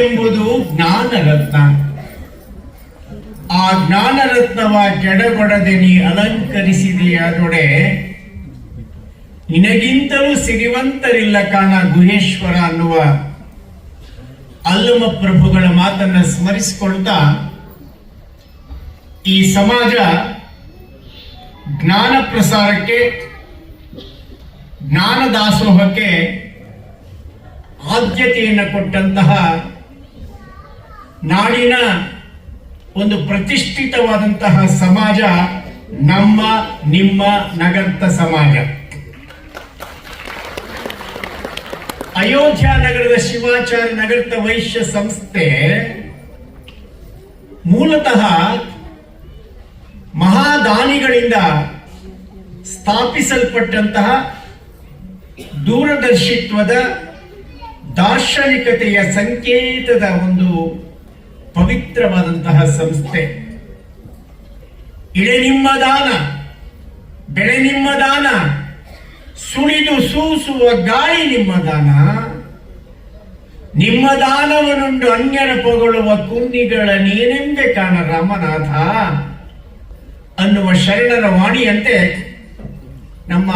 ಎಂಬುದು ಜ್ಞಾನರತ್ನ. ಆ ಜ್ಞಾನರತ್ನವ ಜಡಗೊಡದೆ ನೀ ಅಲಂಕರಿಸಿದೆಯಾದೊಡೆ ನಿನಗಿಂತಲೂ ಸಿರಿವಂತರಿಲ್ಲ ಕಾಣ ಗುಹೇಶ್ವರ ಅನ್ನುವ ಅಲ್ಲಮ ಪ್ರಭುಗಳ ಮಾತನ್ನ ಸ್ಮರಿಸಿಕೊಳ್ತಾ ಈ ಸಮಾಜ ಜ್ಞಾನ ಪ್ರಸಾರಕ್ಕೆ, ಜ್ಞಾನ ದಾಸೋಹಕ್ಕೆ ಆದ್ಯತೆಯನ್ನು ಕೊಟ್ಟಂತಹ ನಾಡಿನ ಒಂದು ಪ್ರತಿಷ್ಠಿತವಾದಂತಹ ಸಮಾಜ ನಮ್ಮ ನಿಮ್ಮ ನಗರದ ಸಮಾಜ. ಅಯೋಧ್ಯ ನಗರದ ಶಿವಾಚಾರ್ಯ ನಗರದ ವೈಶ್ಯ ಸಂಸ್ಥೆ ಮೂಲತಃ ಮಹಾದಾನಿಗಳಿಂದ ಸ್ಥಾಪಿಸಲ್ಪಟ್ಟಂತಹ ದೂರದರ್ಶಿತ್ವದ ದಾರ್ಶನಿಕತೆಯ ಸಂಕೇತದ ಒಂದು ಪವಿತ್ರವಾದಂತಹ ಸಂಸ್ಥೆ. ಇಳೆ ನಿಮ್ಮ ದಾನ, ಬೆಳೆ ನಿಮ್ಮ ದಾನ, ಸುಳಿದು ಸೂಸುವ ಗಾಳಿ ನಿಮ್ಮ ದಾನ, ನಿಮ್ಮ ದಾನವನುಂಡು ಅನ್ಯರ ಪೊಗಳುವ ಕುನ್ನಿಗಳ ನೀನೆಂದೆ ಕಾಣ ರಾಮನಾಥ ಅನ್ನುವ ಶರಣರ ವಾಣಿಯಂತೆ ನಮ್ಮ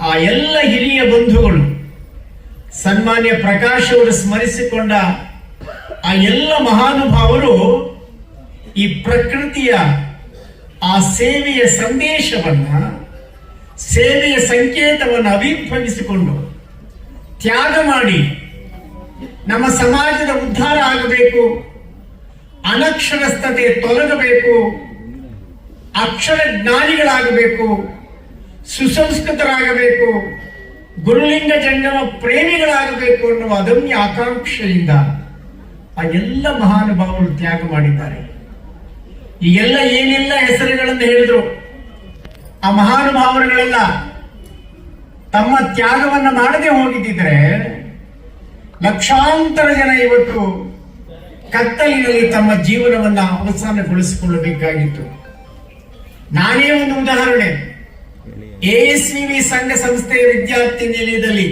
ಆ ಎಲ್ಲ ಹಿರಿಯ ಬಂಧುಗಳು ಸನ್ಮಾನ್ಯ ಪ್ರಕಾಶ್ ಅವರು ಸ್ಮರಿಸಿಕೊಂಡ ಆ ಎಲ್ಲ ಮಹಾನುಭಾವರು ಈ ಪ್ರಕೃತಿಯ ಆ ಸೇವೆಯ ಸಂದೇಶವನ್ನ, ಸೇವೆಯ ಸಂಕೇತವನ್ನು ಅವಿರ್ಭವಿಸಿಕೊಂಡು ತ್ಯಾಗ ಮಾಡಿ ನಮ್ಮ ಸಮಾಜದ ಉದ್ಧಾರ ಆಗಬೇಕು, ಅನಕ್ಷರಸ್ಥತೆ ತೊಲಗಬೇಕು, ಅಕ್ಷರ ಜ್ಞಾನಿಗಳಾಗಬೇಕು, ಸುಸಂಸ್ಕೃತರಾಗಬೇಕು, ಗುರುಲಿಂಗ ಜಂಗಮ ಪ್ರೇಮಿಗಳಾಗಬೇಕು ಅನ್ನುವ ಅದಮ್ಯ ಆಕಾಂಕ್ಷೆಯಿಂದ ಆ ಎಲ್ಲ ಮಹಾನುಭಾವರು ತ್ಯಾಗ ಮಾಡಿದ್ದಾರೆ. ಈ ಎಲ್ಲ ಏನೆಲ್ಲ ಹೆಸರುಗಳನ್ನು ಹೇಳಿದ್ರು ಆ ಮಹಾನುಭಾವರುಗಳೆಲ್ಲ ತಮ್ಮ ತ್ಯಾಗವನ್ನು ಮಾಡದೆ ಹೋಗಿದ್ದಿದ್ರೆ ಲಕ್ಷಾಂತರ ಜನ ಇವತ್ತು ಕತ್ತಲಿನಲ್ಲಿ ತಮ್ಮ ಜೀವನವನ್ನು ಅವಸಾನಗೊಳಿಸಿಕೊಳ್ಳಬೇಕಾಗಿತ್ತು. ನಾನೇ ಒಂದು ಉದಾಹರಣೆ, ಎಎಸ್ವಿವಿ ಸಂಘ ಸಂಸ್ಥೆಯ ವಿದ್ಯಾರ್ಥಿ ನಿಲಯದಲ್ಲಿ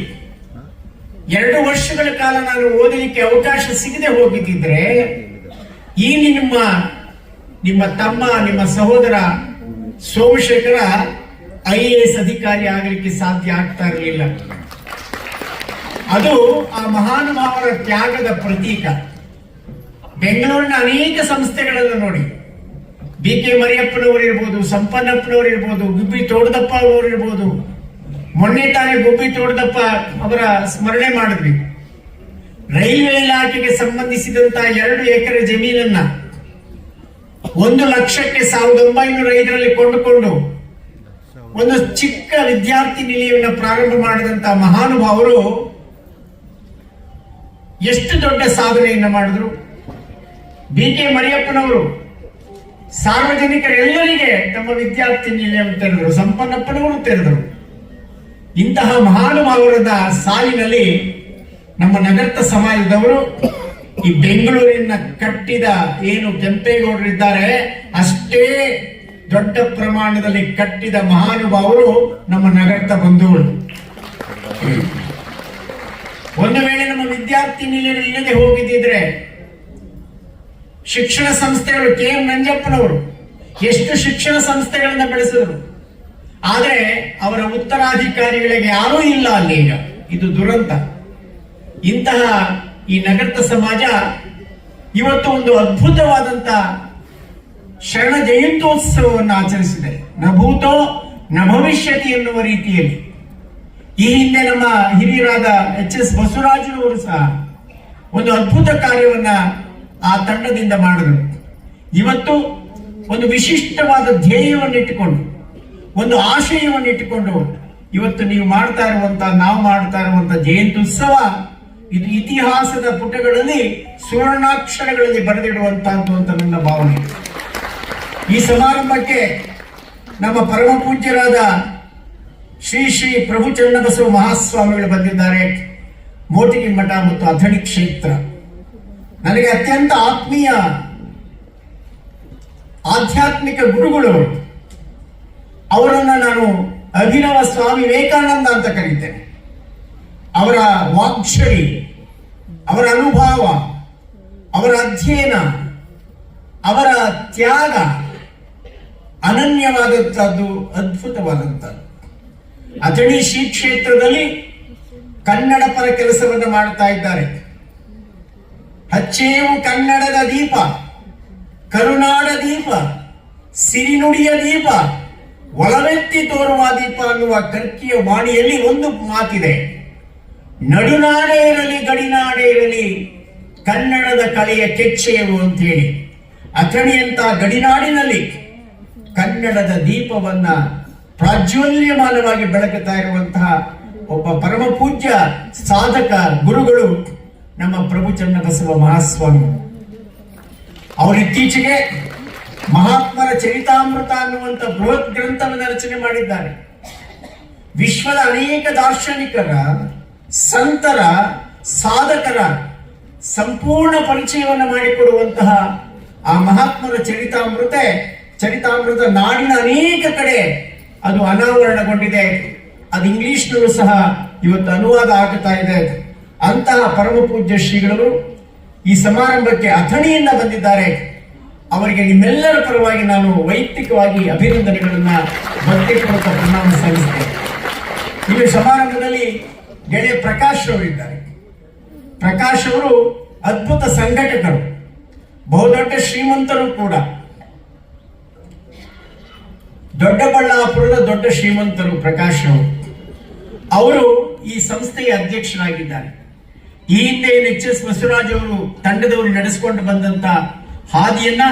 2 ವರ್ಷಗಳ ಕಾಲ ನಾನು ಓದಲಿಕ್ಕೆ ಅವಕಾಶ ಸಿಗದೆ ಹೋಗಿದ್ದಿದ್ರೆ ಈ ನಿಮ್ಮ ತಮ್ಮ, ನಿಮ್ಮ ಸಹೋದರ ಸೋಮಶೇಖರ IAS ಅಧಿಕಾರಿ ಆಗಲಿಕ್ಕೆ ಸಾಧ್ಯ ಆಗ್ತಾ ಇರಲಿಲ್ಲ. ಅದು ಆ ಮಹಾನುಭಾವರ ತ್ಯಾಗದ ಪ್ರತೀಕ. ಬೆಂಗಳೂರಿನ ಅನೇಕ ಸಂಸ್ಥೆಗಳನ್ನು ನೋಡಿ, BK ಮರಿಯಪ್ಪನವರಿರ್ಬೋದು, ಸಂಪನ್ನಪ್ಪನವರಿರ್ಬೋದು, ಗುಬ್ಬಿ ತೋಡದಪ್ಪ ಅವರಿರ್ಬೋದು. ಮೊನ್ನೆ ತಾನೇ ಗುಬ್ಬಿ ತೋಡದಪ್ಪ ಅವರ ಸ್ಮರಣೆ ಮಾಡಿದ್ವಿ. ರೈಲ್ವೆ ಇಲಾಖೆಗೆ ಸಂಬಂಧಿಸಿದಂತಹ 2 ಎಕರೆ ಜಮೀನನ್ನ 1 ಲಕ್ಷಕ್ಕೆ 1905ರಲ್ಲಿ ಕೊಂಡುಕೊಂಡು ಒಂದು ಚಿಕ್ಕ ವಿದ್ಯಾರ್ಥಿ ನಿಲಯವನ್ನು ಪ್ರಾರಂಭ ಮಾಡಿದಂತಹ ಮಹಾನುಭಾವರು ಎಷ್ಟು ದೊಡ್ಡ ಸಾಧನೆಯನ್ನ ಮಾಡಿದ್ರು. BK ಮರಿಯಪ್ಪನವರು ಸಾರ್ವಜನಿಕರೆಲ್ಲರಿಗೆ ತಮ್ಮ ವಿದ್ಯಾರ್ಥಿ ನಿಲಯವನ್ನು ತೆರೆದರು, ಸಂಪನ್ನಪ್ಪನವರು ತೆರೆದರು. ಇಂತಹ ಮಹಾನುಭಾವರದ ಸಾಲಿನಲ್ಲಿ ನಮ್ಮ ನಗರ ಸಮಾಜದವರು ಈ ಬೆಂಗಳೂರಿನ ಕಟ್ಟಿದ ಏನು ಕೆಂಪೇಗೌಡರಿದ್ದಾರೆ ಅಷ್ಟೇ ದೊಡ್ಡ ಪ್ರಮಾಣದಲ್ಲಿ ಕಟ್ಟಿದ ಮಹಾನುಭಾವರು ನಮ್ಮ ನಗರದ ಬಂಧುಗಳು. ಒಂದು ವೇಳೆ ನಮ್ಮ ವಿದ್ಯಾರ್ಥಿ ನಿಲಯ ಇಲ್ಲದೆ ಹೋಗಿದ್ದಿದ್ರೆ ಶಿಕ್ಷಣ ಸಂಸ್ಥೆಗಳು KM ನಂಜಪ್ಪನವರು ಎಷ್ಟು ಶಿಕ್ಷಣ ಸಂಸ್ಥೆಗಳನ್ನ ಬೆಳೆಸಿದ್ರು, ಆದರೆ ಅವರ ಉತ್ತರಾಧಿಕಾರಿಗಳಿಗೆ ಯಾರೂ ಇಲ್ಲ ಅಲ್ಲಿ. ಈಗ ಇದು ದುರಂತ. ಇಂತಹ ಈ ನಗರದ ಸಮಾಜ ಇವತ್ತು ಒಂದು ಅದ್ಭುತವಾದಂತ ಶರಣ ಜಯಂತ್ಯೋತ್ಸವವನ್ನು ಆಚರಿಸಿದೆ. ನ ಭೂತೋ ನ ಭವಿಷ್ಯತಿ ಎನ್ನುವ ರೀತಿಯಲ್ಲಿ. ಈ ಹಿಂದೆ ನಮ್ಮ ಹಿರಿಯರಾದ HS ಬಸವರಾಜರವರು ಸಹ ಒಂದು ಅದ್ಭುತ ಕಾರ್ಯವನ್ನ ಆ ತಂಡದಿಂದ ಮಾಡಿದ್ರು. ಇವತ್ತು ಒಂದು ವಿಶಿಷ್ಟವಾದ ಧ್ಯೇಯವನ್ನಿಟ್ಟುಕೊಂಡು, ಒಂದು ಆಶಯವನ್ನಿಟ್ಟುಕೊಂಡು ಇವತ್ತು ನಾವು ಮಾಡ್ತಾ ಇರುವಂತ ಜಯಂತ್ಯುತ್ಸವ ಇದು ಇತಿಹಾಸದ ಪುಟಗಳಲ್ಲಿ ಸುವರ್ಣಾಕ್ಷರಗಳಲ್ಲಿ ಬರೆದಿಡುವಂತಹದ್ದು ಅಂತ ನನ್ನ ಭಾವನೆ. ಈ ಸಮಾರಂಭಕ್ಕೆ ನಮ್ಮ ಪರಮ ಪೂಜ್ಯರಾದ ಶ್ರೀ ಶ್ರೀ ಪ್ರಭು ಚನ್ನಬಸವ ಮಹಾಸ್ವಾಮಿಗಳು ಬಂದಿದ್ದಾರೆ. ಮೋಟಿಗಿ ಮಠ ಮತ್ತು ಅಥಣಿ ಕ್ಷೇತ್ರ ನನಗೆ ಅತ್ಯಂತ ಆತ್ಮೀಯ ಆಧ್ಯಾತ್ಮಿಕ ಗುರುಗಳು. ಅವರನ್ನ ನಾನು ಅಭಿನವ ಸ್ವಾಮಿ ವಿವೇಕಾನಂದ ಅಂತ ಕರೀತೇನೆ. ಅವರ ವಾಗ್ಶೈಲಿ, ಅವರ ಅನುಭವ, ಅವರ ಅಧ್ಯಯನ, ಅವರ ತ್ಯಾಗ ಅನನ್ಯವಾದಂತಹದ್ದು, ಅದ್ಭುತವಾದಂತಹದ್ದು. ಅಥಣಿ ಶ್ರೀ ಕ್ಷೇತ್ರದಲ್ಲಿ ಕನ್ನಡ ಪರ ಕೆಲಸವನ್ನು ಮಾಡ್ತಾ ಇದ್ದಾರೆ. ಹಚ್ಚೇವು ಕನ್ನಡದ ದೀಪ, ಕರುನಾಡ ದೀಪ, ಸಿರಿನುಡಿಯ ದೀಪ, ಒಳವೆತ್ತಿ ತೋರುವ ದೀಪ ಅನ್ನುವ ಕರ್ಕಿಯ ವಾಣಿಯಲ್ಲಿ ಒಂದು ಮಾತಿದೆ. ನಡುನಾಡೇ ಇರಲಿ ಗಡಿನಾಡೇ ಇರಲಿ ಕನ್ನಡದ ಕಲೆಯ ಕೆಚ್ಚೆಯವು ಅಂತ ಹೇಳಿ. ಅಥಣಿಯಂತ ಗಡಿನಾಡಿನಲ್ಲಿ ಕನ್ನಡದ ದೀಪವನ್ನ ಪ್ರಾಜ್ವಲ್ಯಮಾನವಾಗಿ ಬೆಳಗುತ್ತಾ ಇರುವಂತಹ ಒಬ್ಬ ಪರಮ ಪೂಜ್ಯ ಸಾಧಕ ಗುರುಗಳು ನಮ್ಮ ಪ್ರಭು ಚನ್ನಬಸವ ಮಹಾಸ್ವಾಮಿ. ಅವರು ಇತ್ತೀಚೆಗೆ ಮಹಾತ್ಮರ ಚರಿತಾಮೃತ ಅನ್ನುವಂಥ ಬೃಹತ್ ಗ್ರಂಥವನ್ನು ರಚನೆ ಮಾಡಿದ್ದಾರೆ. ವಿಶ್ವದ ಅನೇಕ ದಾರ್ಶನಿಕರ, ಸಂತರ, ಸಾಧಕರ ಸಂಪೂರ್ಣ ಪರಿಚಯವನ್ನು ಮಾಡಿಕೊಡುವಂತಹ ಆ ಮಹಾತ್ಮರ ಚರಿತಾಮೃತ ನಾಡಿನ ಅನೇಕ ಕಡೆ ಅದು ಅನಾವರಣಗೊಂಡಿದೆ. ಅದು ಇಂಗ್ಲಿಷ್ನಲ್ಲೂ ಸಹ ಇವತ್ತು ಅನುವಾದ ಆಗುತ್ತಾ ಇದೆ. ಅಂತಹ ಪರಮ ಪೂಜ್ಯ ಶ್ರೀಗಳು ಈ ಸಮಾರಂಭಕ್ಕೆ ಅಥಣಿಯಿಂದ ಬಂದಿದ್ದಾರೆ. ಅವರಿಗೆ ನಿಮ್ಮೆಲ್ಲರ ಪರವಾಗಿ ನಾನು ವೈಯಕ್ತಿಕವಾಗಿ ಅಭಿನಂದನೆಗಳನ್ನ ಭಕ್ತಿಪೂರ್ವಕ ಪ್ರಣಾಮ ಸಲ್ಲಿಸ್ತೇನೆ. ಇಲ್ಲಿ ಸಮಾರಂಭದಲ್ಲಿ ಗೆಳೆಯ ಪ್ರಕಾಶ್ ಅವರಿದ್ದಾರೆ. ಪ್ರಕಾಶ್ ಅವರು ಅದ್ಭುತ ಸಂಘಟಕರು, ಬಹುದೊಡ್ಡ ಶ್ರೀಮಂತರು ಕೂಡ. ದೊಡ್ಡಬಳ್ಳಾಪುರದ ದೊಡ್ಡ ಶ್ರೀಮಂತರು ಪ್ರಕಾಶ್ ಅವರು ಈ ಸಂಸ್ಥೆಯ ಅಧ್ಯಕ್ಷರಾಗಿದ್ದಾರೆ. ಈ ಹಿಂದೆ ಎಚ್.ಎಸ್. ಬಸವರಾಜ್ ಅವರು ತಂಡದವರು ನಡೆಸಿಕೊಂಡು ಬಂದಂತ ಹಾದಿಯನ್ನ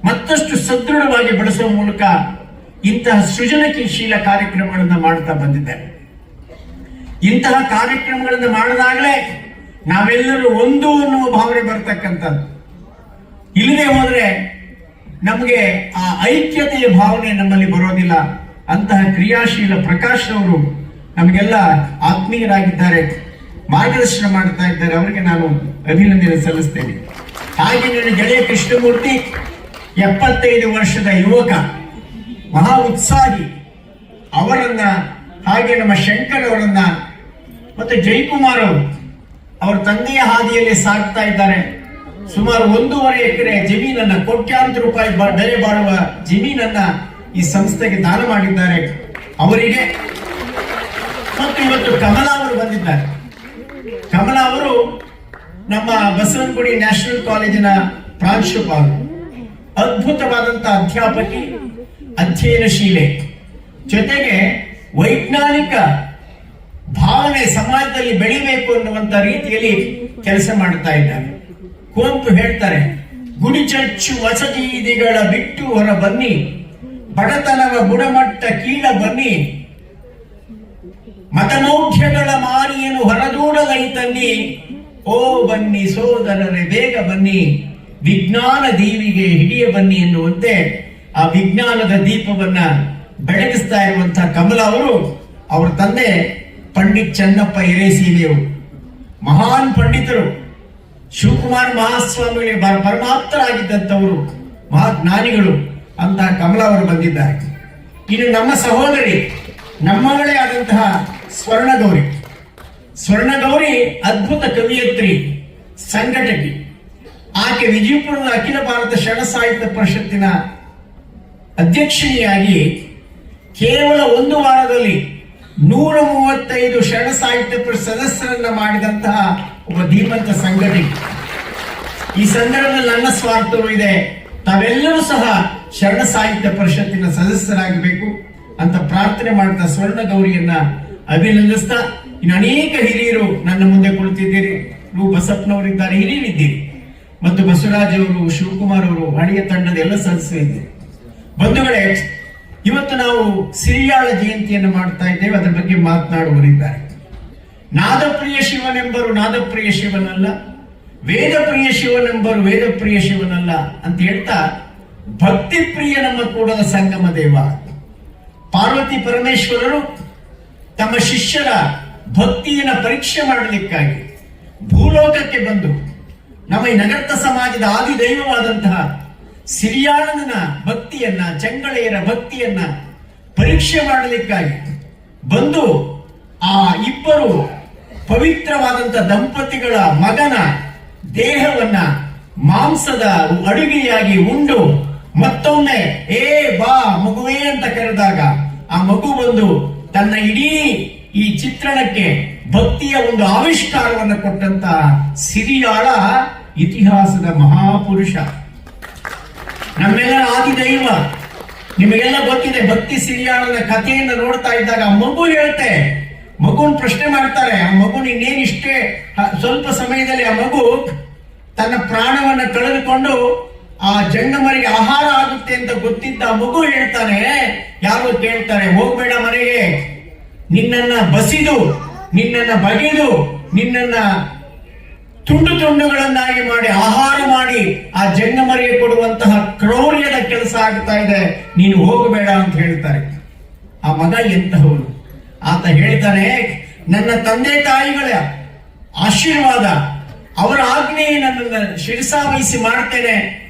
ಮತ್ತಷ್ಟು ಸದೃಢವಾಗಿ ಬೆಳೆಸುವ ಮೂಲಕ ಇಂತಹ ಸೃಜನಶೀಲ ಕಾರ್ಯಕ್ರಮಗಳನ್ನು ಮಾಡ್ತಾ ಬಂದಿದ್ದಾರೆ. ಇಂತಹ ಕಾರ್ಯಕ್ರಮಗಳನ್ನು ಮಾಡಿದಾಗಲೇ ನಾವೆಲ್ಲರೂ ಒಂದು ಅನ್ನುವ ಭಾವನೆ ಬರ್ತಕ್ಕಂಥದ್ದು. ಇಲ್ಲದೆ ಹೋದ್ರೆ ನಮಗೆ ಆ ಐಕ್ಯತೆಯ ಭಾವನೆ ನಮ್ಮಲ್ಲಿ ಬರೋದಿಲ್ಲ. ಅಂತಹ ಕ್ರಿಯಾಶೀಲ ಪ್ರಕಾಶ್ ಅವರು ನಮಗೆಲ್ಲ ಆತ್ಮೀಯರಾಗಿದ್ದಾರೆ, ಮಾರ್ಗದರ್ಶನ ಮಾಡ್ತಾ ಇದ್ದಾರೆ. ಅವರಿಗೆ ನಾನು ಅಭಿನಂದನೆ ಸಲ್ಲಿಸ್ತೇನೆ. ಹಾಗೆ ನನ್ನ ಗೆಳೆಯ ಕೃಷ್ಣಮೂರ್ತಿ 75 ವರ್ಷದ ಯುವಕ, ಮಹಾ ಉತ್ಸಾಹಿ, ಅವರನ್ನ, ಹಾಗೆ ನಮ್ಮ ಶಂಕರ್ ಅವರನ್ನ ಮತ್ತೆ ಜಯಕುಮಾರ್ ಅವರು ಅವರ ತಂದೆಯ ಹಾದಿಯಲ್ಲಿ ಸಾಗ್ತಾ ಇದ್ದಾರೆ. ಸುಮಾರು 1.5 ಎಕರೆ ಜಮೀನನ್ನ, ಕೋಟ್ಯಾಂತರ ರೂಪಾಯಿ ಬೆಲೆ ಬಾಳುವ ಜಮೀನನ್ನ ಈ ಸಂಸ್ಥೆಗೆ ದಾನ ಮಾಡಿದ್ದಾರೆ. ಅವರಿಗೆ ಮತ್ತು ಇವತ್ತು ಕಮಲಾ ಅವರು ಬಂದಿದ್ದಾರೆ. ಕಮಲಾ ಅವರು ನಮ್ಮ ಬಸವನಗುಡಿ ನ್ಯಾಷನಲ್ ಕಾಲೇಜಿನ ಪ್ರಾಂಶುಪಾಲರು, ಅದ್ಭುತವಾದಂತಹ ಅಧ್ಯಾಪಕಿ, ಅಧ್ಯಯನಶೀಲೆ, ಜೊತೆಗೆ ವೈಜ್ಞಾನಿಕ ಭಾವನೆ ಸಮಾಜದಲ್ಲಿ ಬೆಳಿಬೇಕು ಅನ್ನುವಂತ ರೀತಿಯಲ್ಲಿ ಕೆಲಸ ಮಾಡ್ತಾ ಇದ್ದಾರೆ. ಕುವೆಂಪು ಹೇಳ್ತಾರೆ, ಗುಡಿಚಚ್ಚು ವಸತಿಗಳ ಬಿಟ್ಟು ಹೊರ ಬನ್ನಿ, ಬಡತನವ ಗುಣಮಟ್ಟ ಕೀಳ ಬನ್ನಿ, ಮತಮೌಢ್ಯಗಳ ಮಾರಿಯನ್ನು ಹೊರದೂಡಲೈತನ್ನಿ, ಓ ಬನ್ನಿ ಸೋದರರೇ ಬೇಗ ಬನ್ನಿ, ವಿಜ್ಞಾನ ದೀವಿಗೆ ಹಿಡಿಯ ಬನ್ನಿ ಎನ್ನುವಂತೆ ಆ ವಿಜ್ಞಾನದ ದೀಪವನ್ನ ಬೆಳಗಿಸ್ತಾ ಇರುವಂತಹ ಕಮಲಾ ಅವರು, ಅವರ ತಂದೆ ಪಂಡಿತ್ ಚನ್ನಪ್ಪ ಹಿರೇಸೀಲಿಯವರು, ಮಹಾನ್ ಪಂಡಿತರು, ಶಿವಕುಮಾರ್ ಮಹಾಸ್ವಾಮಿಗಳಿಗೆ ಪರಮಾಪ್ತರಾಗಿದ್ದಂಥವರು, ಮಹಾಜ್ಞಾನಿಗಳು ಅಂತಹ ಕಮಲಾ ಅವರು ಬಂದಿದ್ದಾರೆ. ಇನ್ನು ನಮ್ಮ ಸಹೋದರಿ, ನಮ್ಮಗಳೇ ಆದಂತಹ ಸ್ವರ್ಣಗೌರಿ. ಸ್ವರ್ಣಗೌರಿ ಅದ್ಭುತ ಕವಿಯತ್ರಿ, ಸಂಘಟಕಿ. ಆಕೆ ವಿಜಯಪುರದ ಅಖಿಲ ಭಾರತ ಶರಣ ಸಾಹಿತ್ಯ ಪರಿಷತ್ತಿನ ಅಧ್ಯಕ್ಷಿಣಿಯಾಗಿ ಕೇವಲ 1 ವಾರದಲ್ಲಿ 135 ಶರಣ ಸಾಹಿತ್ಯ ಪರಿಷತ್ ಸದಸ್ಯರನ್ನ ಮಾಡಿದಂತಹ ಒಬ್ಬ ಧೀಮಂತ ಸಂಘಟಕಿ. ಈ ಸಂದರ್ಭದಲ್ಲಿ ನನ್ನ ಸ್ವಾರ್ಥವೂ ಇದೆ, ತಾವೆಲ್ಲರೂ ಸಹ ಶರಣ ಸಾಹಿತ್ಯ ಪರಿಷತ್ತಿನ ಸದಸ್ಯರಾಗಬೇಕು ಅಂತ ಪ್ರಾರ್ಥನೆ ಮಾಡ್ತಾ ಸ್ವರ್ಣಗೌರಿಯನ್ನ ಅಭಿನಂದಿಸ್ತಾ, ಇನ್ನು ಅನೇಕ ಹಿರಿಯರು ನನ್ನ ಮುಂದೆ ಕುಳಿತಿದ್ದೀರಿ. ನೀವು ಬಸಪ್ಪನವರಿದ್ದಾರೆ, ಹಿರಿಯರಿದ್ದೀರಿ, ಮತ್ತು ಬಸವರಾಜ್ ಅವರು, ಶಿವಕುಮಾರ್ ಅವರು, ಹಳೆಯ ತಂಡದ ಎಲ್ಲ ಸದಸ್ಯರಿದ್ದೀರಿ. ಬಂಧುಗಳೇ, ಇವತ್ತು ನಾವು ಸಿರಿಯಾಳ ಜಯಂತಿಯನ್ನು ಮಾಡ್ತಾ ಇದ್ದೇವೆ. ಅದರ ಬಗ್ಗೆ ಮಾತನಾಡುವರಿದ್ದಾರೆ. ನಾದಪ್ರಿಯ ಶಿವನೆಂಬರು ನಾದಪ್ರಿಯ ಶಿವನಲ್ಲ, ವೇದಪ್ರಿಯ ಶಿವನೆಂಬರು ವೇದಪ್ರಿಯ ಶಿವನಲ್ಲ ಅಂತ ಹೇಳ್ತಾ, ಭಕ್ತಿ ಪ್ರಿಯ ನಮ್ಮ ಕೂಡಲ ಸಂಗಮ ದೇವ ಪಾರ್ವತಿ ಪರಮೇಶ್ವರರು ತಮ್ಮ ಶಿಷ್ಯರ ಭಕ್ತಿಯನ್ನು ಪರೀಕ್ಷೆ ಮಾಡಲಿಕ್ಕಾಗಿ ಭೂಲೋಕಕ್ಕೆ ಬಂದು ನಮ್ಮ ಈ ನಗರ್ತ ಸಮಾಜದ ಆದಿ ದೈವವಾದಂತಹ ಸಿರಿಯಾಳನ ಭಕ್ತಿಯನ್ನ, ಚಂಗಳೆಯರ ಭಕ್ತಿಯನ್ನ ಪರೀಕ್ಷೆ ಮಾಡಲಿಕ್ಕಾಗಿ ಬಂದು ಆ ಇಬ್ಬರು ಪವಿತ್ರವಾದಂತಹ ದಂಪತಿಗಳ ಮಗನ ದೇಹವನ್ನ ಮಾಂಸದ ಅಡುಗೆಯಾಗಿ ಉಂಡು ಮತ್ತೊಮ್ಮೆ ಏ ಬಾ ಮಗುವೇ ಅಂತ ಕರೆದಾಗ ಆ ಮಗು ಬಂದು ತನ್ನ ಇಡೀ ಈ ಚಿತ್ರಣಕ್ಕೆ ಭಕ್ತಿಯ ಒಂದು ಆವಿಷ್ಕಾರವನ್ನು ಕೊಟ್ಟಂತ ಸಿರಿಯಾಳ ಇತಿಹಾಸದ ಮಹಾಪುರುಷ, ನಮ್ಮೆಲ್ಲರ ಆದಿದೈವ. ನಿಮಗೆಲ್ಲ ಗೊತ್ತಿದೆ, ಭಕ್ತಿ ಸಿರಿಯಾಳನ ಕಥೆಯನ್ನು ನೋಡ್ತಾ ಇದ್ದಾಗ ಆ ಮಗು ಹೇಳುತ್ತೆ, ಮಗುನ್ ಪ್ರಶ್ನೆ ಮಾಡ್ತಾರೆ, ಆ ಮಗುನ ಇನ್ನೇನಿಷ್ಟೇ ಸ್ವಲ್ಪ ಸಮಯದಲ್ಲಿ ಆ ಮಗು ತನ್ನ ಪ್ರಾಣವನ್ನ ಕಳೆದುಕೊಂಡು ಆ ಜಂಗಮರಿಗೆ ಆಹಾರ ಆಗುತ್ತೆ ಅಂತ ಗೊತ್ತಿದ್ದ ಆ ಮಗು ಹೇಳ್ತಾನೆ, ಯಾರು ಕೇಳ್ತಾರೆ, ಹೋಗ್ಬೇಡ ಮನೆಗೆ, ನಿನ್ನನ್ನ ಬಸಿದು, ನಿನ್ನನ್ನ ಬಗೆದು, ನಿನ್ನನ್ನ ತುಂಡು ತುಂಡುಗಳನ್ನಾಗಿ ಮಾಡಿ ಆಹಾರ ಮಾಡಿ ಆ ಜಂಗಮರಿಗೆ ಕೊಡುವಂತಹ ಕ್ರೌರ್ಯದ ಕೆಲಸ ಆಗ್ತಾ ಇದೆ, ನೀನು ಹೋಗಬೇಡ ಅಂತ ಹೇಳ್ತಾರೆ. ಆ ಮಗ ಎಂತಹವನು, ಆತ ಹೇಳ್ತಾನೆ, ನನ್ನ ತಂದೆ ತಾಯಿಗಳ ಆಶೀರ್ವಾದ, ಅವರ ಆಜ್ಞೆ ನನ್ನನ್ನು ಶಿರಸಾವಹಿಸಿ ಮಾಡ್ತೇನೆ,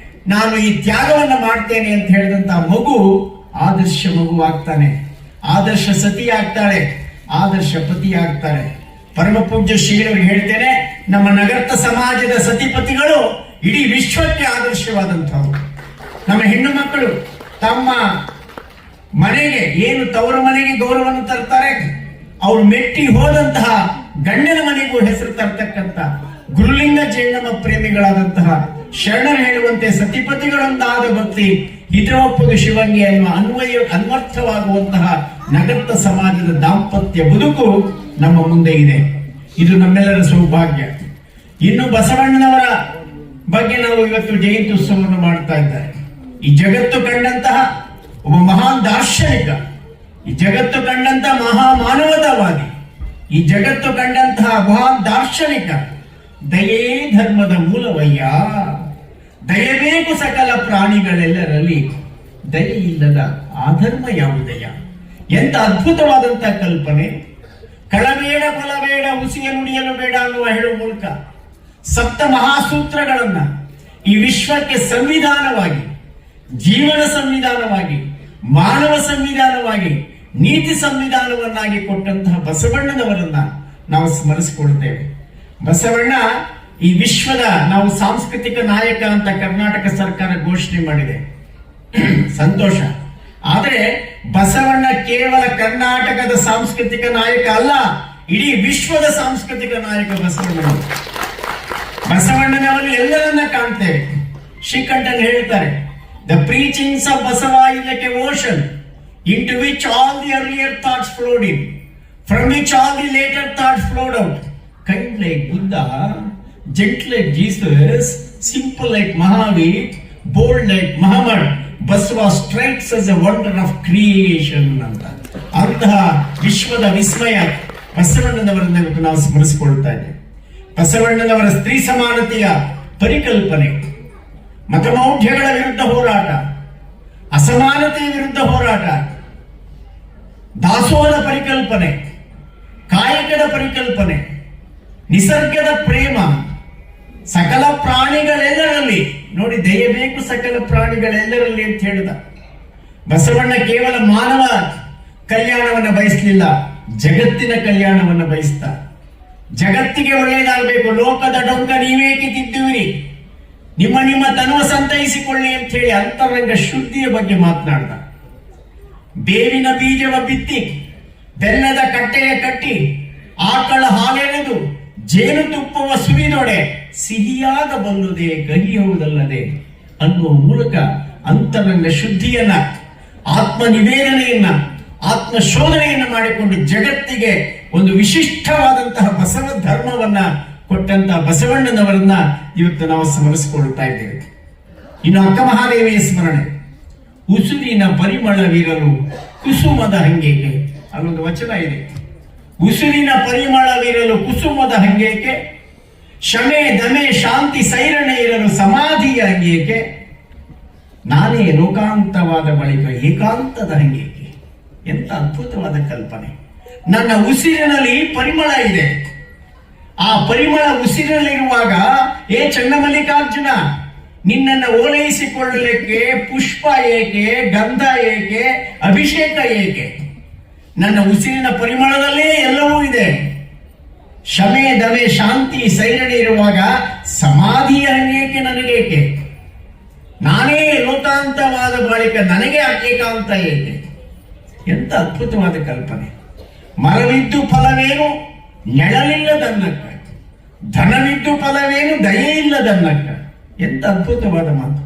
ನಾನು ಈ ತ್ಯಾಗವನ್ನು ಮಾಡ್ತೇನೆ ಅಂತ ಹೇಳಿದಂತ ಮಗು ಆದರ್ಶ ಮಗು ಆಗ್ತಾನೆ, ಆದರ್ಶ ಸತಿ ಆಗ್ತಾಳೆ, ಆದರ್ಶ ಪತಿ ಆಗ್ತಾರೆ. ಪರಮ ಪೂಜ್ಯ ಶ್ರೀಗಳಿಗೆ ಹೇಳ್ತೇನೆ, ನಮ್ಮ ನಗರ್ತ ಸಮಾಜದ ಸತಿಪತಿಗಳು ಇಡೀ ವಿಶ್ವಕ್ಕೆ ಆದರ್ಶವಾದಂಥವ್ರು. ನಮ್ಮ ಹೆಣ್ಣು ಮಕ್ಕಳು ತಮ್ಮ ಮನೆಗೆ ಏನು ತವರ ಮನೆಗೆ ಗೌರವವನ್ನು ತರ್ತಾರೆ, ಅವರು ಮೆಟ್ಟಿ ಹೋದಂತಹ ಗಂಡನ ಮನೆಗೂ ಹೆಸರು ತರ್ತಕ್ಕಂಥ ಗುರುಲಿಂಗ ಜೈನಮ ಪ್ರೇಮಿಗಳಾದಂತಹ ಶರಣರು ಹೇಳುವಂತೆ ಸತಿಪತಿಗಳೊಂದಾದ ಭಕ್ತಿ ಹಿತರೊಪ್ಪದು ಶಿವಂಗಿ ಎನ್ನುವ ಅನ್ವರ್ಥವಾಗುವಂತಹ ನಗರ್ತ ಸಮಾಜದ ದಾಂಪತ್ಯ ಬದುಕು ನಮ್ಮ ಮುಂದೆ ಇದೆ. ಇದು ನಮ್ಮೆಲ್ಲರ ಸೌಭಾಗ್ಯ. ಇನ್ನು ಬಸವಣ್ಣನವರ ಬಗ್ಗೆ ನಾವು ಇವತ್ತು ಜಯಂತಿ ಉತ್ಸವವನ್ನು ಮಾಡ್ತಾ ಇದ್ದಾರೆ. ಈ ಜಗತ್ತು ಕಂಡಂತಹ ಒಬ್ಬ ಮಹಾನ್ ದಾರ್ಶನಿಕ, ಈ ಜಗತ್ತು ಕಂಡಂತಹ ಮಹಾ ಮಾನವತಾವಾದಿ, ಈ ಜಗತ್ತು ಕಂಡಂತಹ ಮಹಾನ್ ದಾರ್ಶನಿಕ. ದಯೇ ಧರ್ಮದ ಮೂಲವಯ್ಯ, ದಯಬೇಕು ಸಕಲ ಪ್ರಾಣಿಗಳೆಲ್ಲರಲ್ಲಿ, ದಯೆ ಇಲ್ಲದ ಆಧರ್ಮ ಯಾವುದಯ್ಯ. ಎಂತ ಅದ್ಭುತವಾದಂತಹ ಕಲ್ಪನೆ. ಕಳಬೇಡ ಕೊಲಬೇಡ ಹುಸಿಯ ನುಡಿಯಲು ಬೇಡ ಅನ್ನುವ ಹೇಳುವ ಮೂಲಕ ಸಪ್ತ ಮಹಾಸೂತ್ರಗಳನ್ನ ಈ ವಿಶ್ವಕ್ಕೆ ಸಂವಿಧಾನವಾಗಿ, ಜೀವನ ಸಂವಿಧಾನವಾಗಿ, ಮಾನವ ಸಂವಿಧಾನವಾಗಿ, ನೀತಿ ಸಂವಿಧಾನವನ್ನಾಗಿ ಕೊಟ್ಟಂತಹ ಬಸವಣ್ಣನವರನ್ನ ನಾವು ಸ್ಮರಿಸಿಕೊಳ್ತೇವೆ. ಬಸವಣ್ಣ ಈ ವಿಶ್ವದ ನಾವು ಸಾಂಸ್ಕೃತಿಕ ನಾಯಕ ಅಂತ ಕರ್ನಾಟಕ ಸರ್ಕಾರ ಘೋಷಣೆ ಮಾಡಿದೆ, ಸಂತೋಷ. ಆದರೆ ಬಸವಣ್ಣ ಕೇವಲ ಕರ್ನಾಟಕದ ಸಾಂಸ್ಕೃತಿಕ ನಾಯಕ ಅಲ್ಲ, ಇಡೀ ವಿಶ್ವದ ಸಾಂಸ್ಕೃತಿಕ ನಾಯಕ ಬಸವಣ್ಣನವರು. ಬಸವಣ್ಣನವರಲ್ಲಿ ಎಲ್ಲರನ್ನ ಕಾಣ್ತೇವೆ. ಶ್ರೀಕಂಠನ್ ಹೇಳ್ತಾರೆ, the preachings of Basava is like A ocean into which all the earlier thoughts flowed in, from which all the later thoughts flowed out. Kind like Buddha, gentle like Jesus, simple like Mahavir, bold like Muhammad, Basava strikes as a wonder of creation. ಅಂತಹ ವಿಶ್ವದ ವಿಸ್ಮಯ ಬಸವಣ್ಣನವರನ್ನ ಇವತ್ತು ನಾವು ಸ್ಮರಿಸಿಕೊಳ್ತಾ ಇದ್ದೇವೆ. ಬಸವಣ್ಣನವರ ಸ್ತ್ರೀ ಸಮಾನತೆಯ ಪರಿಕಲ್ಪನೆ, ಮತಮೌಢ್ಯಗಳ ವಿರುದ್ಧ ಹೋರಾಟ, ಅಸಮಾನತೆಯ ವಿರುದ್ಧ ಹೋರಾಟ, ದಾಸೋಹದ ಪರಿಕಲ್ಪನೆ, ಕಾಯಕದ ಪರಿಕಲ್ಪನೆ, ನಿಸರ್ಗದ ಪ್ರೇಮ, ಸಕಲ ಪ್ರಾಣಿಗಳೆಲ್ಲರಲ್ಲಿ ನೋಡಿ, ದಯಬೇಕು ಸಕಲ ಪ್ರಾಣಿಗಳೆಲ್ಲರಲ್ಲಿ ಅಂತ ಹೇಳಿದ ಬಸವಣ್ಣ. ಕೇವಲ ಮಾನವ ಕಲ್ಯಾಣವನ್ನ ಬಯಸಲಿಲ್ಲ, ಜಗತ್ತಿನ ಕಲ್ಯಾಣವನ್ನ ಬಯಸ್ತ. ಜಗತ್ತಿಗೆ ಒಳ್ಳೆಯದಾಗಬೇಕು, ಲೋಕದ ಡೊಂಕ ನೀವೇಕೆ ತಿದ್ದುವಿರಿ, ನಿಮ್ಮ ನಿಮ್ಮ ತನುವ ಸಂತೈಸಿಕೊಳ್ಳಿ ಅಂತ ಹೇಳಿ ಅಂತರಂಗ ಶುದ್ಧಿಯ ಬಗ್ಗೆ ಮಾತನಾಡ್ದ. ಬೇವಿನ ಬೀಜವ ಬಿತ್ತಿ, ಬೆಲ್ಲದ ಕಟ್ಟೆಯ ಕಟ್ಟಿ, ಆಕಳ ಹಾಲೆಳೆದು, ಜೇನುತುಪ್ಪವ ಸುರಿದೊಡೆ, ಸಿಹಿಯಾದ ಬಲ್ಲುದೇ ಕಹಿಯುವುದಲ್ಲದೆ ಅನ್ನುವ ಮೂಲಕ ಅಂತರಂಗ ಶುದ್ಧಿಯನ್ನ, ಆತ್ಮ ನಿವೇದನೆಯನ್ನ, ಆತ್ಮ ಶೋಧನೆಯನ್ನ ಮಾಡಿಕೊಂಡು ಜಗತ್ತಿಗೆ ಒಂದು ವಿಶಿಷ್ಟವಾದಂತಹ ಬಸವ ಧರ್ಮವನ್ನ ಕೊಟ್ಟಂತಹ ಬಸವಣ್ಣನವರನ್ನ ಇವತ್ತು ನಾವು ಸ್ಮರಿಸಿಕೊಳ್ತಾ ಇದ್ದೇವೆ. ಇನ್ನು ಅಕ್ಕ ಮಹಾದೇವಿಯ ಸ್ಮರಣೆ, ಉಸುರಿನ ಪರಿಮಳವಿರಲು ಕುಸುಮದ ಹಂಗೇಕೆ, ಅಲ್ಲೊಂದು ವಚನ ಇದೆ. ಉಸುರಿನ ಪರಿಮಳವಿರಲು ಕುಸುಮದ ಹಂಗೇಕೆ, ಶಮೆ ದಮೆ ಶಾಂತಿ ಸೈರಣೆ ಇರಲು ಸಮಾಧಿಯ ಹಂಗೇಕೆ, ನಾನೇ ಲೋಕಾಂತವಾದ ಬಳಿಕ ಏಕಾಂತದ ಹಂಗೇಕೆ. ಎಂತ ಅದ್ಭುತವಾದ ಕಲ್ಪನೆ. ನನ್ನ ಉಸಿರಿನಲ್ಲಿ ಪರಿಮಳ ಇದೆ, ಆ ಪರಿಮಳ ಉಸಿರಲ್ಲಿರುವಾಗ, ಏ ಚನ್ನಮಲ್ಲಿಕಾರ್ಜುನ, ನಿನ್ನನ್ನು ಓಲೈಸಿಕೊಳ್ಳಲಿಕ್ಕೆ ಪುಷ್ಪ ಏಕೆ, ಗಂಧ ಏಕೆ, ಅಭಿಷೇಕ ಏಕೆ? ನನ್ನ ಉಸಿರಿನ ಪರಿಮಳದಲ್ಲೇ ಎಲ್ಲವೂ ಇದೆ. ಶಮೆ ದಮೆ ಶಾಂತಿ ಸೈರಣೆ ಇರುವಾಗ ಸಮಾಧಿಯ ಹಂಗೇಕೆ ನನಗೇಕೆ? ನಾನೇ ಲೋಕಾಂತವಾದ ಬಳಿಕ ನನಗೆ ಏಕಾಂತ ಏಕೆ? ಎಂತ ಅದ್ಭುತವಾದ ಕಲ್ಪನೆ. ಮರವಿದ್ದು ಫಲವೇನು ನೆಳಲಿಲ್ಲದನ್ನಕ್ಕ, ಧನವಿದ್ದು ಫಲವೇನು ದಯೆ ಇಲ್ಲದನ್ನಕ್ಕ. ಎಂತ ಅದ್ಭುತವಾದ ಮಾತು.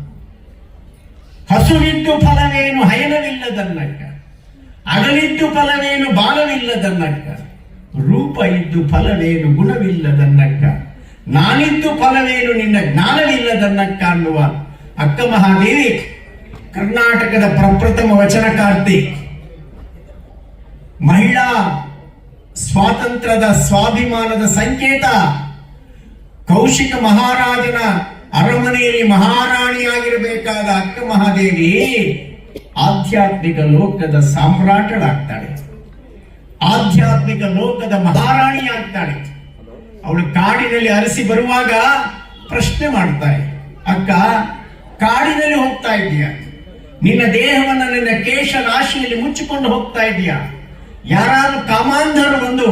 ಹಸುವಿದ್ದು ಫಲವೇನು ಹಯನವಿಲ್ಲದನ್ನಕ್ಕ, ಅಗಲಿದ್ದು ಫಲವೇನು ಬಾಲವಿಲ್ಲದನ್ನಕ್ಕ, ರೂಪ ಇದ್ದು ಫಲವೇನು ಗುಣವಿಲ್ಲದನ್ನಕ್ಕ, ನಾನಿದ್ದು ಫಲವೇನು ನಿನ್ನ ಜ್ಞಾನವಿಲ್ಲದನ್ನಕ್ಕ ಅನ್ನುವ ಅಕ್ಕ ಮಹಾದೇವಿ ಕರ್ನಾಟಕದ ಪ್ರಪ್ರಥಮ ವಚನಕಾರ್ತಿ. ಮಹಿಳಾ ಸ್ವಾತಂತ್ರ್ಯದ ಸ್ವಾಭಿಮಾನದ ಸಂಕೇತ. ಕೌಶಿಕ ಮಹಾರಾಜನ ಅರಮನೆಯಲ್ಲಿ ಮಹಾರಾಣಿಯಾಗಿರಬೇಕಾದ ಅಕ್ಕ ಮಹಾದೇವಿ ಆಧ್ಯಾತ್ಮಿಕ ಲೋಕದ ಸಾಮ್ರಾಟಳಾಗ್ತಾಳೆ, ಆಧ್ಯಾತ್ಮಿಕ ಲೋಕದ ಮಹಾರಾಣಿ ಆಗ್ತಾಳೆ. ಅವಳು ಕಾಡಿನಲ್ಲಿ ಅರಸಿ ಬರುವಾಗ ಪ್ರಶ್ನೆ ಮಾಡ್ತಾರೆ, ಅಕ್ಕ ಕಾಡಿನಲ್ಲಿ ಹೋಗ್ತಾ ಇದೀಯಾ, ನಿನ್ನ ದೇಹವನ್ನ ನಿನ್ನ ಕೇಶ ರಾಶಿಯಲ್ಲಿ ಮುಚ್ಚಿಕೊಂಡು ಹೋಗ್ತಾ ಇದೀಯಾ, ಯಾರಾದ್ರೂ ಕಾಮಾಂಧರು ಬಂದು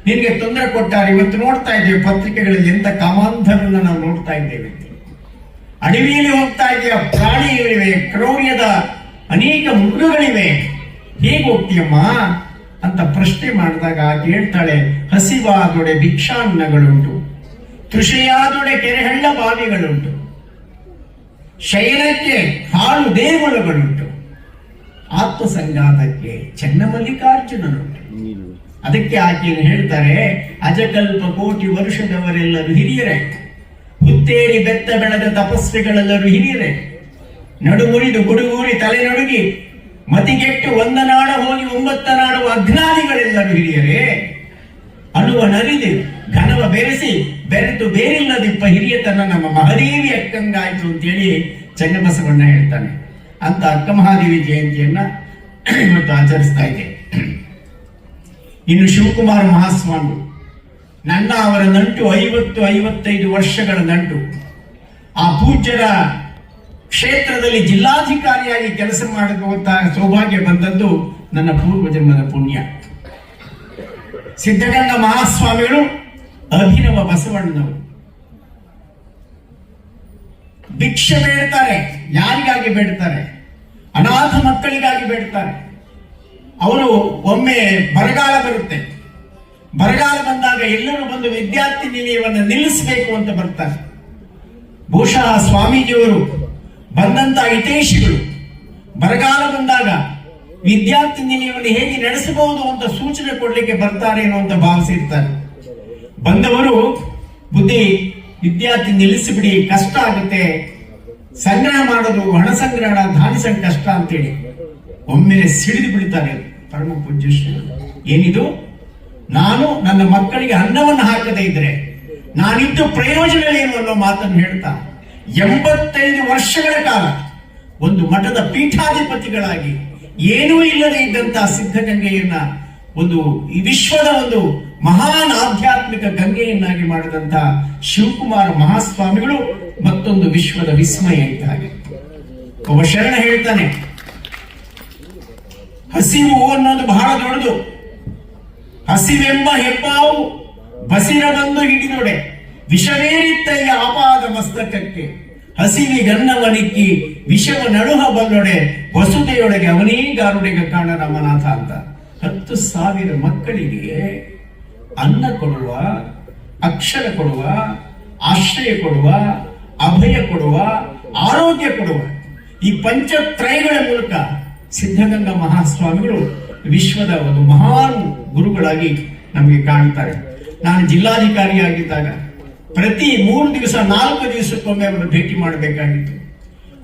ನಿನ್ಗೆ ತೊಂದರೆ ಕೊಟ್ಟಾರೆ. ಇವತ್ತು ನೋಡ್ತಾ ಇದ್ದೇವೆ ಪತ್ರಿಕೆಗಳಲ್ಲಿ ಎಂತ ಕಾಮಾಂಧರನ್ನ ನಾವು ನೋಡ್ತಾ ಇದ್ದೇವೆ. ಅಡವಿಯಲ್ಲಿ ಹೋಗ್ತಾ ಇದೆಯಾ, ಪ್ರಾಣಿಗಳಿವೆ, ಕ್ರೌರ್ಯದ ಅನೇಕ ಮೃಗಗಳಿವೆ, ಹೇಗೆ ಹೋಗ್ತೀಯಮ್ಮ ಅಂತ ಪ್ರಶ್ನೆ ಮಾಡಿದಾಗ ಹೇಳ್ತಾಳೆ, ಹಸಿವಾದೊಡೆ ಭಿಕ್ಷಾನ್ನಗಳುಂಟು, ತೃಷೆಯಾದೊಡೆ ಕೆರೆಹಳ್ಳ ಬಾವಿಗಳುಂಟು, ಶಯನಕ್ಕೆ ಹಾಳು ದೇಗುಲಗಳುಂಟು, ಆತ್ಮಸಂಗಾತಕ್ಕೆ ಚನ್ನಮಲ್ಲಿಕಾರ್ಜುನನುಂಟು. ಅದಕ್ಕೆ ಆಕೆಯನ್ನು ಹೇಳ್ತಾರೆ, ಅಜಕಲ್ಪ ಕೋಟಿ ವರುಷದವರೆಲ್ಲರೂ ಹಿರಿಯರೇ, ಹುತ್ತೇರಿ ಬೆತ್ತ ಬೆಳೆದ ತಪಸ್ವಿಗಳೆಲ್ಲರೂ ಹಿರಿಯರೇ, ನಡುಮುರಿದು ಗುಡುಗೂರಿ ತಲೆ ನಡುಗಿ ಮತಿಗೆಟ್ಟು ಒಂದನಾಡ ಹೋಗಿ ಒಂಬತ್ತನಾಡುವ ಅಜ್ಞಾನಿಗಳೆಲ್ಲರೂ ಹಿರಿಯರೇ, ಅಳುವ ನರಿದು ಘನವ ಬೆರೆಸಿ ಬೆರೆತು ಬೇರಿಲ್ಲದಿಪ್ಪ ಹಿರಿಯತನ ನಮ್ಮ ಮಹಾದೇವಿ ಅಕ್ಕಂಗಾಯ್ತು ಅಂತೇಳಿ ಚನ್ನಬಸವಣ್ಣ ಹೇಳ್ತಾನೆ. ಅಂತ ಅಕ್ಕ ಮಹಾದೇವಿ ಜಯಂತಿಯನ್ನ ಇವತ್ತು ಆಚರಿಸ್ತಾ ಇದೆ. ಇನ್ನು ಶಿವಕುಮಾರ ಮಹಾಸ್ವಾಮಿ, ನನ್ನ ಅವರ ನಂಟು 50-55 ವರ್ಷಗಳ ನಂಟು. ಆ ಪೂಜ್ಯರ ಕ್ಷೇತ್ರದಲ್ಲಿ ಜಿಲ್ಲಾಧಿಕಾರಿಯಾಗಿ ಕೆಲಸ ಮಾಡುವಂತಹ ಸೌಭಾಗ್ಯ ಬಂದದ್ದು ನನ್ನ ಪೂರ್ವ ಜನ್ಮದ ಪುಣ್ಯ. ಸಿದ್ಧಗಂಗಾ ಮಹಾಸ್ವಾಮಿಗಳು ಅಭಿನವ ಬಸವಣ್ಣನವರು. ಭಿಕ್ಷೆ ಬೇಡ್ತಾರೆ. ಯಾರಿಗಾಗಿ ಬೇಡ್ತಾರೆ? ಅನಾಥ ಮಕ್ಕಳಿಗಾಗಿ ಬೇಡ್ತಾರೆ. ಅವರು ಒಮ್ಮೆ ಬರಗಾಲ ಬರುತ್ತೆ. ಬರಗಾಲ ಬಂದಾಗ ಎಲ್ಲರೂ ಬಂದು ವಿದ್ಯಾರ್ಥಿ ನಿಲಯವನ್ನು ನಿಲ್ಲಿಸಬೇಕು ಅಂತ ಬರ್ತಾರೆ. ಬಹುಶಃ ಸ್ವಾಮೀಜಿಯವರು ಬಂದಂತ ಹಿತೈಷಿಗಳು ಬರಗಾಲ ಬಂದಾಗ ವಿದ್ಯಾರ್ಥಿ ನಿಲಯವನ್ನು ಹೇಗೆ ನಡೆಸಬಹುದು ಅಂತ ಸೂಚನೆ ಕೊಡ್ಲಿಕ್ಕೆ ಬರ್ತಾರೆ ಅಂತ ಭಾವಿಸಿರ್ತಾರೆ. ಬಂದವರು ಬುದ್ಧಿ ವಿದ್ಯಾರ್ಥಿ ನಿಲ್ಲಿಸಿಬಿಡಿ, ಕಷ್ಟ ಆಗುತ್ತೆ, ಸಂಗ್ರಹ ಮಾಡೋದು, ಹಣ ಸಂಗ್ರಹಣ, ಧಾನಿಸ ಕಷ್ಟ ಅಂತೇಳಿ ಒಮ್ಮೆಲೆ ಸಿಡಿದು ಬಿಡ್ತಾರೆ ಪರಮ ಪೂಜ್ಯ ಶ್ರೀಗಳು. ಏನಿದು? ನಾನು ನನ್ನ ಮಕ್ಕಳಿಗೆ ಅನ್ನವನ್ನು ಹಾಕದೇ ಇದ್ರೆ ನಾನಿದ್ದು ಪ್ರಯೋಜನವೇನು ಅನ್ನೋ ಮಾತನ್ನು ಹೇಳ್ತಾ 85 ವರ್ಷಗಳ ಕಾಲ ಒಂದು ಮಠದ ಪೀಠಾಧಿಪತಿಗಳಾಗಿ ಏನೂ ಇಲ್ಲದೆ ಇದ್ದಂತಹ ಸಿದ್ಧಗಂಗೆಯನ್ನ ಒಂದು ಈ ವಿಶ್ವದ ಒಂದು ಮಹಾನ್ ಆಧ್ಯಾತ್ಮಿಕ ಗಂಗೆಯನ್ನಾಗಿ ಮಾಡಿದಂತಹ ಶಿವಕುಮಾರ ಮಹಾಸ್ವಾಮಿಗಳು ಮತ್ತೊಂದು ವಿಶ್ವದ ವಿಸ್ಮಯ ಇದ್ದ ಹಾಗೆ. ಒಬ್ಬ ಶರಣ ಹೇಳ್ತಾನೆ, ಹಸಿವು ಅನ್ನೋದು ಬಹಳ ದೊಡ್ಡದು. ಹಸಿವೆಂಬ ಹೆಬ್ಬಾವು ಬಸಿರ ಬಂದು ಹಿಡಿದೊಡೆ, ವಿಷವೇರಿತ್ತಯ್ಯ ಆಪಾದ ಮಸ್ತಕಕ್ಕೆ, ಹಸಿವಿಗನ್ನವನಿಕ್ಕಿ ವಿಷವ ನಡುಹ ಬಲ್ಲೊಡೆ, ವಸುದೆಯೊಳಗೆ ಅವನೀಗಾರುಡೆಗೆ ಕಾಣ ರಮನಾಥ ಅಂತ. 10,000 ಮಕ್ಕಳಿಗೆ ಅನ್ನ ಕೊಡುವ, ಅಕ್ಷರ ಕೊಡುವ, ಆಶ್ರಯ ಕೊಡುವ, ಅಭಯ ಕೊಡುವ, ಆರೋಗ್ಯ ಕೊಡುವ ಈ ಪಂಚತ್ರಯಗಳ ಮೂಲಕ ಸಿದ್ಧಗಂಗಾ ಮಹಾಸ್ವಾಮಿಗಳು ವಿಶ್ವದ ಒಂದು ಮಹಾನ್ ಗುರುಗಳಾಗಿ ನಮಗೆ ಕಾಣ್ತಾರೆ. ನಾನು ಜಿಲ್ಲಾಧಿಕಾರಿಯಾಗಿದ್ದಾಗ ಪ್ರತಿ 3 ದಿವಸ 4 ದಿವಸಕ್ಕೊಮ್ಮೆ ಅವರು ಭೇಟಿ ಮಾಡಬೇಕಾಗಿತ್ತು.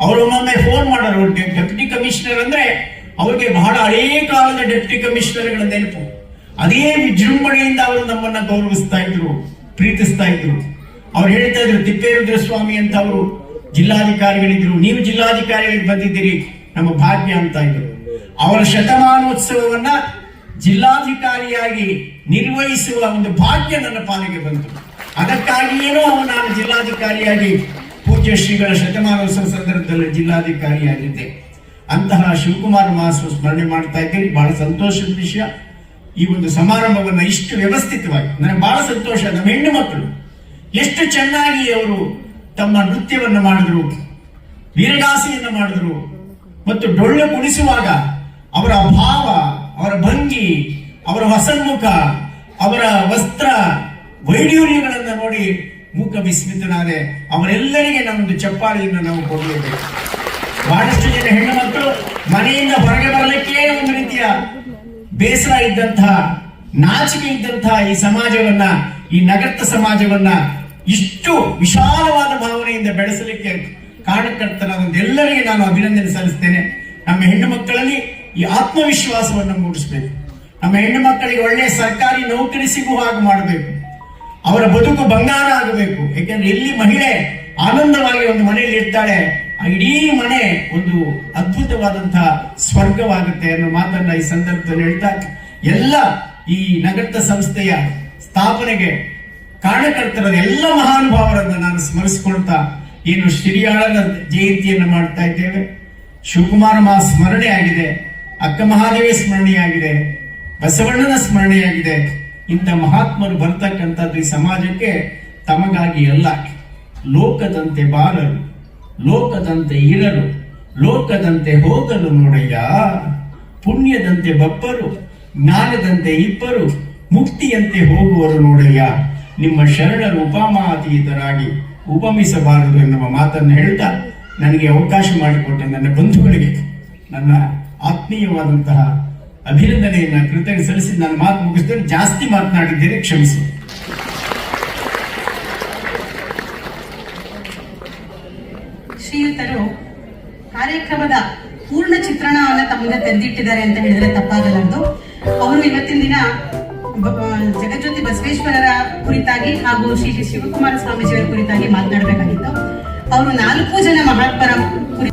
ಅವರೊಮ್ಮೊಮ್ಮೆ ಫೋನ್ ಮಾಡೋರು. ಡೆಪ್ಯೂಟಿ ಕಮಿಷನರ್ ಅಂದ್ರೆ ಅವ್ರಿಗೆ ಬಹಳ ಹಳೇ ಕಾಲದ ಡೆಪ್ಯೂಟಿ ಕಮಿಷನರ್ಗಳ ನೆನಪು. ಅದೇ ವಿಜೃಂಭಣೆಯಿಂದ ಅವರು ನಮ್ಮನ್ನ ಗೌರವಿಸ್ತಾ ಇದ್ರು, ಪ್ರೀತಿಸ್ತಾ ಇದ್ರು. ಅವ್ರು ಹೇಳ್ತಾ ಇದ್ರು, ತಿಪ್ಪೇರುದ್ರ ಸ್ವಾಮಿ ಅಂತ ಅವರು ಜಿಲ್ಲಾಧಿಕಾರಿಗಳಿದ್ರು, ನೀವು ಜಿಲ್ಲಾಧಿಕಾರಿಗಳಿಗೆ ಬಂದಿದ್ದೀರಿ, ನಮ್ಮ ಭಾಗ್ಯ ಅಂತ ಇದ್ರು. ಅವರ ಶತಮಾನೋತ್ಸವವನ್ನ ಜಿಲ್ಲಾಧಿಕಾರಿಯಾಗಿ ನಿರ್ವಹಿಸುವ ಒಂದು ಭಾಗ್ಯ ನನ್ನ ಪಾಲಿಗೆ ಬಂತು. ಅದಕ್ಕಾಗಿಯೇನೋ ನಾನು ಜಿಲ್ಲಾಧಿಕಾರಿಯಾಗಿ ಪೂಜ್ಯ ಶ್ರೀಗಳ ಶತಮಾನೋತ್ಸವ ಸಂದರ್ಭದಲ್ಲಿ ಜಿಲ್ಲಾಧಿಕಾರಿಯಾಗಿದ್ದೆ. ಅಂತಹ ಶಿವಕುಮಾರ ಮಹಾಸ್ವಾಮಿ ಸ್ಮರಣೆ ಮಾಡ್ತಾ ಇದ್ದೇನೆ. ಬಹಳ ಸಂತೋಷದ ವಿಷಯ. ಈ ಒಂದು ಸಮಾರಂಭವನ್ನ ಇಷ್ಟು ವ್ಯವಸ್ಥಿತವಾಗಿ ನನಗೆ ಬಹಳ ಸಂತೋಷ. ನಮ್ಮ ಹೆಣ್ಣು ಮಕ್ಕಳು ಎಷ್ಟು ಚೆನ್ನಾಗಿ ಅವರು ತಮ್ಮ ನೃತ್ಯವನ್ನ ಮಾಡಿದ್ರು, ವೀರಗಾಸೆಯನ್ನ ಮಾಡಿದ್ರು, ಮತ್ತು ಡೊಳ್ಳು ಕುಣಿಸುವಾಗ ಅವರ ಭಾವ, ಅವರ ಭಂಗಿ, ಅವರ ಹಸನ್ಮುಖ, ಅವರ ವಸ್ತ್ರ ವೈಢೂರ್ಯಗಳನ್ನ ನೋಡಿ ಮೂಕ ವಿಸ್ಮಿತನಾದೆ. ಅವರೆಲ್ಲರಿಗೆ ನಮ್ಮದು ಚಪ್ಪಾಳಿಯನ್ನು ನಾವು ಕೊಡಲೇಬೇಕು. ಬಹಳಷ್ಟು ಜನ ಹೆಣ್ಣು ಮಕ್ಕಳು ಮನೆಯಿಂದ ಹೊರಗೆ ಬರಲಿಕ್ಕೆ ಒಂದು ರೀತಿಯ ಬೇಸರ ಇದ್ದಂತಹ, ನಾಚಿಕೆ ಇದ್ದಂತಹ ಈ ಸಮಾಜವನ್ನ, ಈ ನಗರದ ಸಮಾಜವನ್ನ ಇಷ್ಟು ವಿಶಾಲವಾದ ಭಾವನೆಯಿಂದ ಬೆಳೆಸಲಿಕ್ಕೆ ಕಾರಣಕರ್ತರಾದ ಎಲ್ಲರಿಗೆ ನಾನು ಅಭಿನಂದನೆ ಸಲ್ಲಿಸ್ತೇನೆ. ನಮ್ಮ ಹೆಣ್ಣು ಮಕ್ಕಳಲ್ಲಿ ಈ ಆತ್ಮವಿಶ್ವಾಸವನ್ನು ಮೂಡಿಸಬೇಕು. ನಮ್ಮ ಹೆಣ್ಣು ಮಕ್ಕಳಿಗೆ ಒಳ್ಳೆಯ ಸರ್ಕಾರಿ ನೌಕರಿ ಸಿಗುವ ಹಾಗೆ ಮಾಡಬೇಕು. ಅವರ ಬದುಕು ಬಂಗಾರ ಆಗಬೇಕು. ಯಾಕೆಂದ್ರೆ ಎಲ್ಲಿ ಮಹಿಳೆ ಆನಂದವಾಗಿ ಒಂದು ಮನೆಯಲ್ಲಿ ಇರ್ತಾಳೆ, ಆ ಇಡೀ ಮನೆ ಒಂದು ಅದ್ಭುತವಾದಂತಹ ಸ್ವರ್ಗವಾಗುತ್ತೆ ಅನ್ನೋ ಮಾತನ್ನ ಈ ಸಂದರ್ಭದಲ್ಲಿ ಹೇಳ್ತಾ, ಎಲ್ಲ ಈ ನಗರದ ಸಂಸ್ಥೆಯ ಸ್ಥಾಪನೆಗೆ ಕಾರಣಕರ್ತರಾದ ಎಲ್ಲ ಮಹಾನುಭಾವರನ್ನು ನಾನು ಸ್ಮರಿಸಿಕೊಳ್ತಾ ಏನು ಶ್ರೀಯಾಳನ ಜಯಂತಿಯನ್ನು ಮಾಡ್ತಾ ಇದ್ದೇವೆ. ಶಿವಕುಮಾರ ಮಹಾ ಸ್ಮರಣೆ ಆಗಿದೆ, ಅಕ್ಕ ಮಹಾದೇವಿ ಸ್ಮರಣೆಯಾಗಿದೆ, ಬಸವಣ್ಣನ ಸ್ಮರಣೆಯಾಗಿದೆ. ಇಂಥ ಮಹಾತ್ಮರು ಬರ್ತಕ್ಕಂಥದ್ದು ಈ ಸಮಾಜಕ್ಕೆ ತಮಗಾಗಿ ಅಲ್ಲ, ಲೋಕದಂತೆ ಬಾರಲು, ಲೋಕದಂತೆ ಇರಲು, ಲೋಕದಂತೆ ಹೋಗಲು ನೋಡಯ್ಯ. ಪುಣ್ಯದಂತೆ ಬಪ್ಪರು, ಜ್ಞಾನದಂತೆ ಇಬ್ಬರು, ಮುಕ್ತಿಯಂತೆ ಹೋಗುವರು ನೋಡಯ್ಯ. ನಿಮ್ಮ ಶರಣರು ಉಪಮಾತೀತರಾಗಿ ಉಪಮಿಸಬಾರದು ಎನ್ನುವ ಮಾತನ್ನು ಹೇಳ್ತಾ ನನಗೆ ಅವಕಾಶ ಮಾಡಿಕೊಟ್ಟ ನನ್ನ ಬಂಧುಗಳಿಗೆ ನನ್ನ ಆತ್ಮೀಯವಾದಂತಹ ಅಭಿನಂದನೆಯನ್ನ ಕೃತಜ್ಞತೆ ಸಲ್ಲಿಸಿ ನನ್ನ ಮಾತು ಮುಗಿಸ್ತೇನೆ. ಜಾಸ್ತಿ ಮಾತನಾಡಿದ್ದೇನೆ, ಕ್ಷಮಿಸಿ. ಶ್ರೀಯುತರು ಕಾರ್ಯಕ್ರಮದ ಪೂರ್ಣ ಚಿತ್ರಣವನ್ನು ತಮ್ಮ ಮುಂದೆ ತೆರೆದಿಟ್ಟಿದ್ದಾರೆ ಅಂತ ಹೇಳಿದ್ರೆ ತಪ್ಪಾಗಲಾರದು. ಅವರು ಇವತ್ತಿನ ದಿನ ಜಗಜ್ಯೋತಿ ಬಸವೇಶ್ವರರ ಕುರಿತಾಗಿ ಹಾಗೂ ಶ್ರೀ ಶಿವಕುಮಾರ ಸ್ವಾಮೀಜಿಯವರ ಕುರಿತಾಗಿ ಮಾತನಾಡಬೇಕಾಗಿತ್ತು. ಅವರು 4 ಜನ ಮಹಾತ್ಮರ ಕುರಿತು